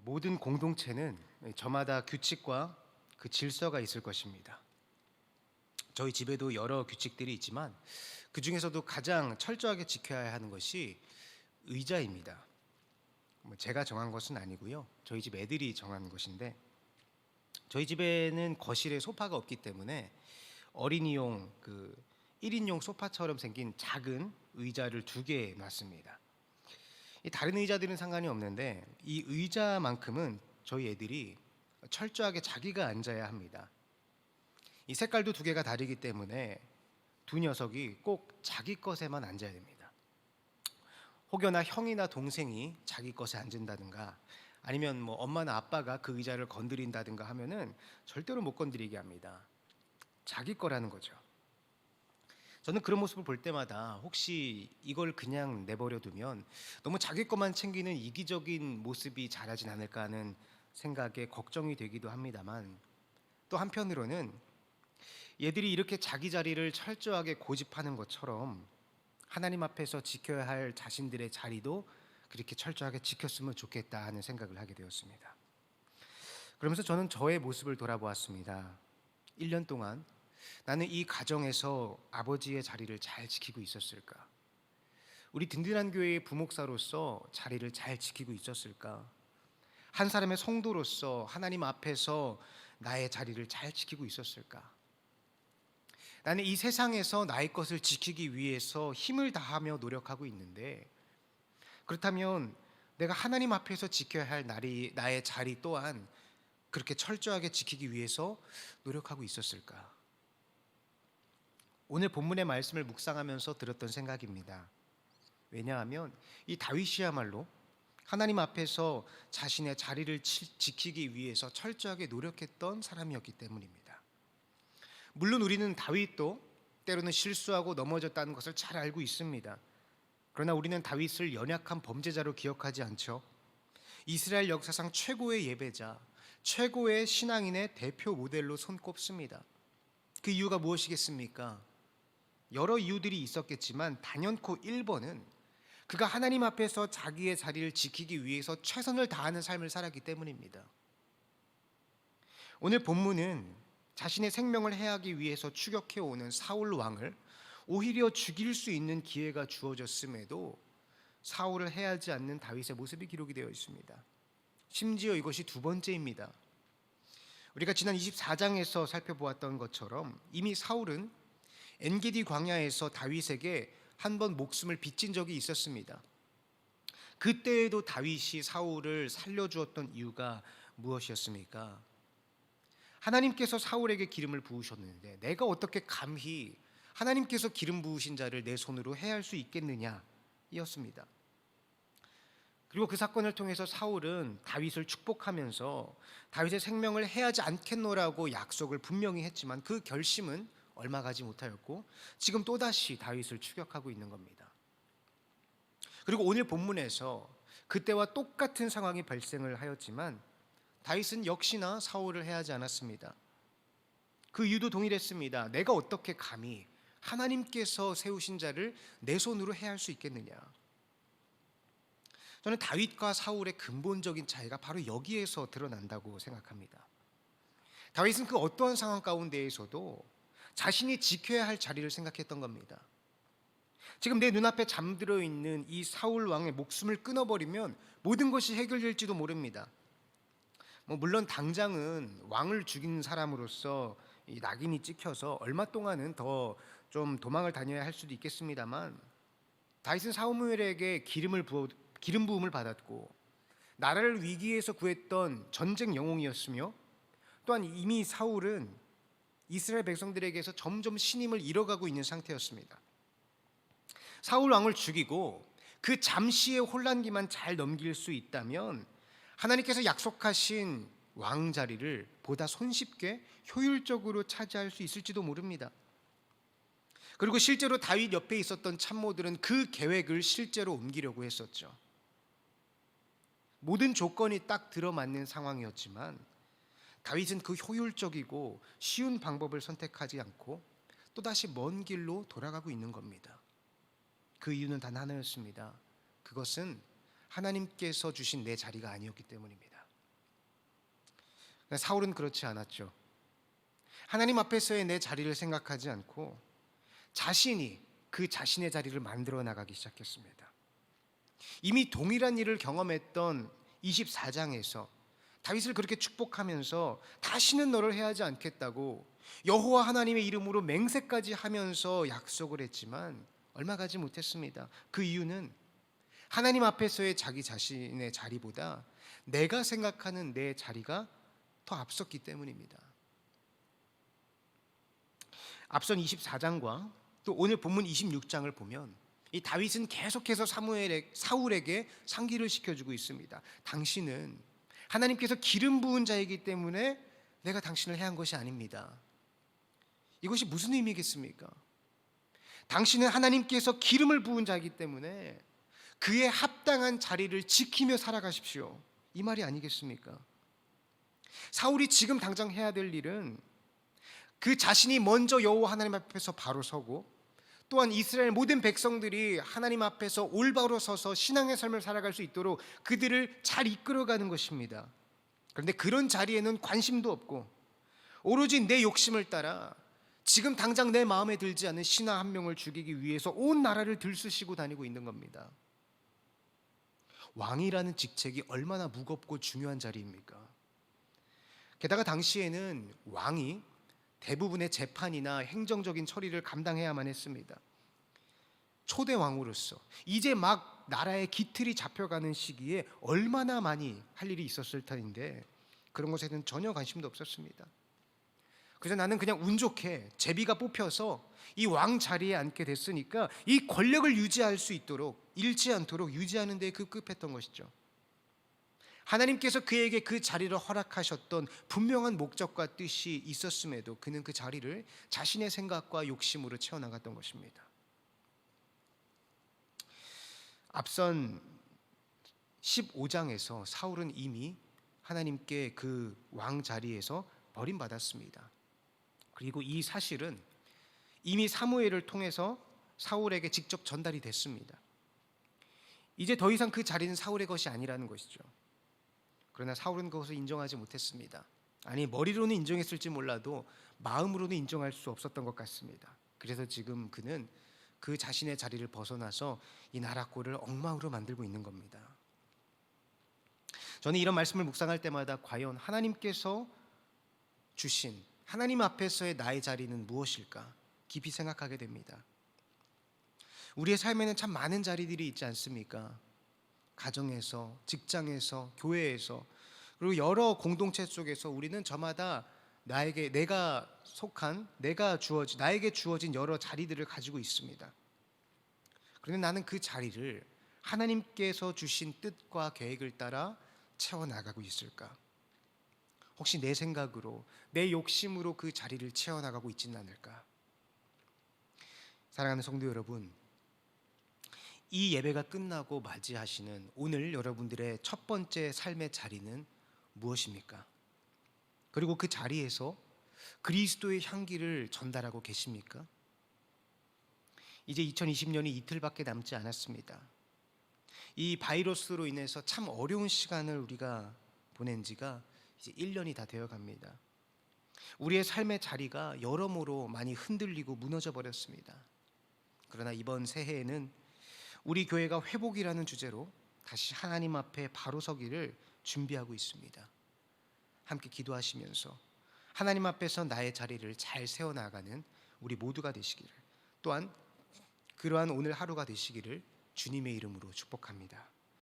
모든 공동체는 저마다 규칙과 그 질서가 있을 것입니다. 저희 집에도 여러 규칙들이 있지만 그 중에서도 가장 철저하게 지켜야 하는 것이 의자입니다. 제가 정한 것은 아니고요. 저희 집 애들이 정한 것인데, 저희 집에는 거실에 소파가 없기 때문에 어린이용 1인용 소파처럼 생긴 작은 의자를 2개 놨습니다. 이 다른 의자들은 상관이 없는데 이 의자만큼은 저희 애들이 철저하게 자기가 앉아야 합니다. 이 색깔도 2개가 다르기 때문에 두 녀석이 꼭 자기 것에만 앉아야 됩니다. 혹여나 형이나 동생이 자기 것에 앉는다든가 아니면 엄마나 아빠가 그 의자를 건드린다든가 하면은 절대로 못 건드리게 합니다. 자기 거라는 거죠. 저는 그런 모습을 볼 때마다 혹시 이걸 그냥 내버려 두면 너무 자기 것만 챙기는 이기적인 모습이 자라진 않을까 하는 생각에 걱정이 되기도 합니다만, 또 한편으로는 얘들이 이렇게 자기 자리를 철저하게 고집하는 것처럼 하나님 앞에서 지켜야 할 자신들의 자리도 그렇게 철저하게 지켰으면 좋겠다 하는 생각을 하게 되었습니다. 그러면서 저는 저의 모습을 돌아보았습니다. 1년 동안 나는 이 가정에서 아버지의 자리를 잘 지키고 있었을까? 우리 든든한 교회의 부목사로서 자리를 잘 지키고 있었을까? 한 사람의 성도로서 하나님 앞에서 나의 자리를 잘 지키고 있었을까? 나는 이 세상에서 나의 것을 지키기 위해서 힘을 다하며 노력하고 있는데, 그렇다면 내가 하나님 앞에서 지켜야 할 나의 자리 또한 그렇게 철저하게 지키기 위해서 노력하고 있었을까? 오늘 본문의 말씀을 묵상하면서 들었던 생각입니다. 왜냐하면 이 다윗이야말로 하나님 앞에서 자신의 자리를 지키기 위해서 철저하게 노력했던 사람이었기 때문입니다. 물론 우리는 다윗도 때로는 실수하고 넘어졌다는 것을 잘 알고 있습니다. 그러나 우리는 다윗을 연약한 범죄자로 기억하지 않죠. 이스라엘 역사상 최고의 예배자, 최고의 신앙인의 대표 모델로 손꼽습니다. 그 이유가 무엇이겠습니까? 여러 이유들이 있었겠지만 단연코 1번은 그가 하나님 앞에서 자기의 자리를 지키기 위해서 최선을 다하는 삶을 살았기 때문입니다. 오늘 본문은 자신의 생명을 해하기 위해서 추격해오는 사울 왕을 오히려 죽일 수 있는 기회가 주어졌음에도 사울을 해하지 않는 다윗의 모습이 기록이 되어 있습니다. 심지어 이것이 2번째입니다. 우리가 지난 24장에서 살펴보았던 것처럼 이미 사울은 엔게디 광야에서 다윗에게 한 번 목숨을 빚진 적이 있었습니다. 그때에도 다윗이 사울을 살려주었던 이유가 무엇이었습니까? 하나님께서 사울에게 기름을 부으셨는데 내가 어떻게 감히 하나님께서 기름 부으신 자를 내 손으로 해할 수 있겠느냐 이었습니다. 그리고 그 사건을 통해서 사울은 다윗을 축복하면서 다윗의 생명을 해하지 않겠노라고 약속을 분명히 했지만 그 결심은 얼마 가지 못하였고 지금 또다시 다윗을 추격하고 있는 겁니다. 그리고 오늘 본문에서 그때와 똑같은 상황이 발생을 하였지만 다윗은 역시나 사울을 해하지 않았습니다. 그 이유도 동일했습니다. 내가 어떻게 감히 하나님께서 세우신 자를 내 손으로 해할 수 있겠느냐. 저는 다윗과 사울의 근본적인 차이가 바로 여기에서 드러난다고 생각합니다. 다윗은 그 어떠한 상황 가운데에서도 자신이 지켜야 할 자리를 생각했던 겁니다. 지금 내 눈앞에 잠들어 있는 이 사울 왕의 목숨을 끊어버리면 모든 것이 해결될지도 모릅니다. 물론 당장은 왕을 죽인 사람으로서 이 낙인이 찍혀서 얼마 동안은 더 좀 도망을 다녀야 할 수도 있겠습니다만, 다윗은 사무엘에게 기름 부음을 받았고 나라를 위기에서 구했던 전쟁 영웅이었으며, 또한 이미 사울은 이스라엘 백성들에게서 점점 신임을 잃어가고 있는 상태였습니다. 사울 왕을 죽이고 그 잠시의 혼란기만 잘 넘길 수 있다면 하나님께서 약속하신 왕 자리를 보다 손쉽게 효율적으로 차지할 수 있을지도 모릅니다. 그리고 실제로 다윗 옆에 있었던 참모들은 그 계획을 실제로 옮기려고 했었죠. 모든 조건이 딱 들어맞는 상황이었지만 다윗은 그 효율적이고 쉬운 방법을 선택하지 않고 또다시 먼 길로 돌아가고 있는 겁니다. 그 이유는 단 하나였습니다. 그것은 하나님께서 주신 내 자리가 아니었기 때문입니다. 사울은 그렇지 않았죠. 하나님 앞에서의 내 자리를 생각하지 않고 자신이 그 자신의 자리를 만들어 나가기 시작했습니다. 이미 동일한 일을 경험했던 24장에서 다윗을 그렇게 축복하면서 다시는 너를 해하지 않겠다고 여호와 하나님의 이름으로 맹세까지 하면서 약속을 했지만 얼마 가지 못했습니다. 그 이유는 하나님 앞에서의 자기 자신의 자리보다 내가 생각하는 내 자리가 더 앞섰기 때문입니다. 앞선 24장과 또 오늘 본문 26장을 보면 이 다윗은 계속해서 사울에게 상기를 시켜주고 있습니다. 당신은 하나님께서 기름 부은 자이기 때문에 내가 당신을 해한 것이 아닙니다. 이것이 무슨 의미겠습니까? 당신은 하나님께서 기름을 부은 자이기 때문에 그에 합당한 자리를 지키며 살아가십시오. 이 말이 아니겠습니까? 사울이 지금 당장 해야 될 일은 그 자신이 먼저 여호와 하나님 앞에서 바로 서고 또한 이스라엘 모든 백성들이 하나님 앞에서 올바로 서서 신앙의 삶을 살아갈 수 있도록 그들을 잘 이끌어가는 것입니다. 그런데 그런 자리에는 관심도 없고 오로지 내 욕심을 따라 지금 당장 내 마음에 들지 않는 신하 한 명을 죽이기 위해서 온 나라를 들쑤시고 다니고 있는 겁니다. 왕이라는 직책이 얼마나 무겁고 중요한 자리입니까? 게다가 당시에는 왕이 대부분의 재판이나 행정적인 처리를 감당해야만 했습니다. 초대 왕으로서 이제 막 나라의 기틀이 잡혀가는 시기에 얼마나 많이 할 일이 있었을 터인데 그런 것에는 전혀 관심도 없었습니다. 그래서 나는 그냥 운 좋게 제비가 뽑혀서 이 왕 자리에 앉게 됐으니까 이 권력을 유지할 수 있도록 잃지 않도록 유지하는 데 급급했던 것이죠. 하나님께서 그에게 그 자리를 허락하셨던 분명한 목적과 뜻이 있었음에도 그는 그 자리를 자신의 생각과 욕심으로 채워나갔던 것입니다. 앞선 15장에서 사울은 이미 하나님께 그 왕 자리에서 버림받았습니다. 그리고 이 사실은 이미 사무엘을 통해서 사울에게 직접 전달이 됐습니다. 이제 더 이상 그 자리는 사울의 것이 아니라는 것이죠. 그러나 사울은 그것을 인정하지 못했습니다. 아니, 머리로는 인정했을지 몰라도 마음으로는 인정할 수 없었던 것 같습니다. 그래서 지금 그는 그 자신의 자리를 벗어나서 이 나라 꼴을 엉망으로 만들고 있는 겁니다. 저는 이런 말씀을 묵상할 때마다 과연 하나님께서 주신 하나님 앞에서의 나의 자리는 무엇일까 깊이 생각하게 됩니다. 우리의 삶에는 참 많은 자리들이 있지 않습니까? 가정에서, 직장에서, 교회에서, 그리고 여러 공동체 속에서 우리는 저마다 내가 나에게 주어진 여러 자리들을 가지고 있습니다. 그런데 나는 그 자리를 하나님께서 주신 뜻과 계획을 따라 채워나가고 있을까? 혹시 내 생각으로, 내 욕심으로 그 자리를 채워나가고 있지는 않을까? 사랑하는 성도 여러분, 이 예배가 끝나고 맞이하시는 오늘 여러분들의 첫 번째 삶의 자리는 무엇입니까? 그리고 그 자리에서 그리스도의 향기를 전달하고 계십니까? 이제 2020년이 이틀밖에 남지 않았습니다. 이 바이러스로 인해서 참 어려운 시간을 우리가 보낸 지가 이제 1년이 다 되어 갑니다. 우리의 삶의 자리가 여러모로 많이 흔들리고 무너져 버렸습니다. 그러나 이번 새해에는 우리 교회가 회복이라는 주제로 다시 하나님 앞에 바로 서기를 준비하고 있습니다. 함께 기도하시면서 하나님 앞에서 나의 자리를 잘 세워나가는 우리 모두가 되시기를, 또한 그러한 오늘 하루가 되시기를 주님의 이름으로 축복합니다.